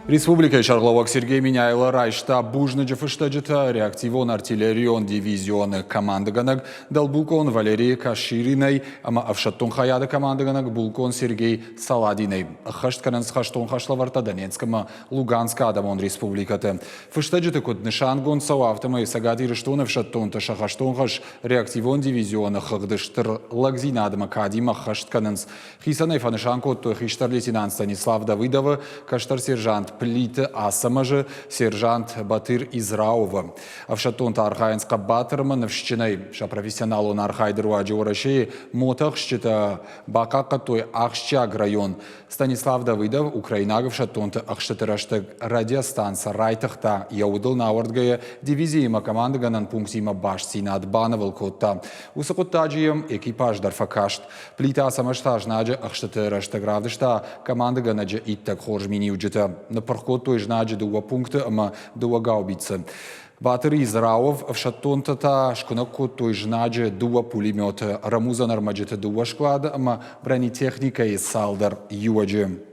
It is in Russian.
Республика Шарловак Сергей Миняйла Райшта Бужныджа Фыштаджита реактивон артиллерион дивизионы командаганаг дал Булкон Валерий Кашириной, ама Авшаттон Хаяда командаганаг Булкон Сергей Саладиной. Хаштканан с Хаштон Хашлаварта Донецкама Луганска Адамон Республиката. Фыштаджита код Нишангон Сауавтама и Сагади Рештон Авшаттон Ташахаштон Хаш реактивон дивизиона Хагдыштыр Лагзина Адама Кадима Хашткананс. Хисанай Фанышанко то Хиштар лейтенант Станислав Давыдова, Каштар сержант Плита Асамажа, сержант Батыр Израова. Авшаттон Тархаинска Батырма Навщиной, ша профессионалу на Архайдеру Аджиорашей, Мотахщита Бакака той Ахщаг район. Станислав Давыдов, Украинагов Шаттонта Ахштатераштаг радиостанция Райтахта, Яудал Наурдгая, дивизия команда Ганан Пунктима Башсина Адбанавал Котта. Усакоттаджием экипаж Дарфакашт. Плита Асамаштаж Наджа Ахштатераштаг Равдышта, команда Ганаджа Иттак Хоржмини Уджита. На пархот той жнаджи дуа пункта, ама дуа гаубица. Батыр Израов в Шаттонтата шкунако той жнаджи дуа пулемета. Рамуза Нармаджита дуа шклада, ама бронетехника и салдар юаджи.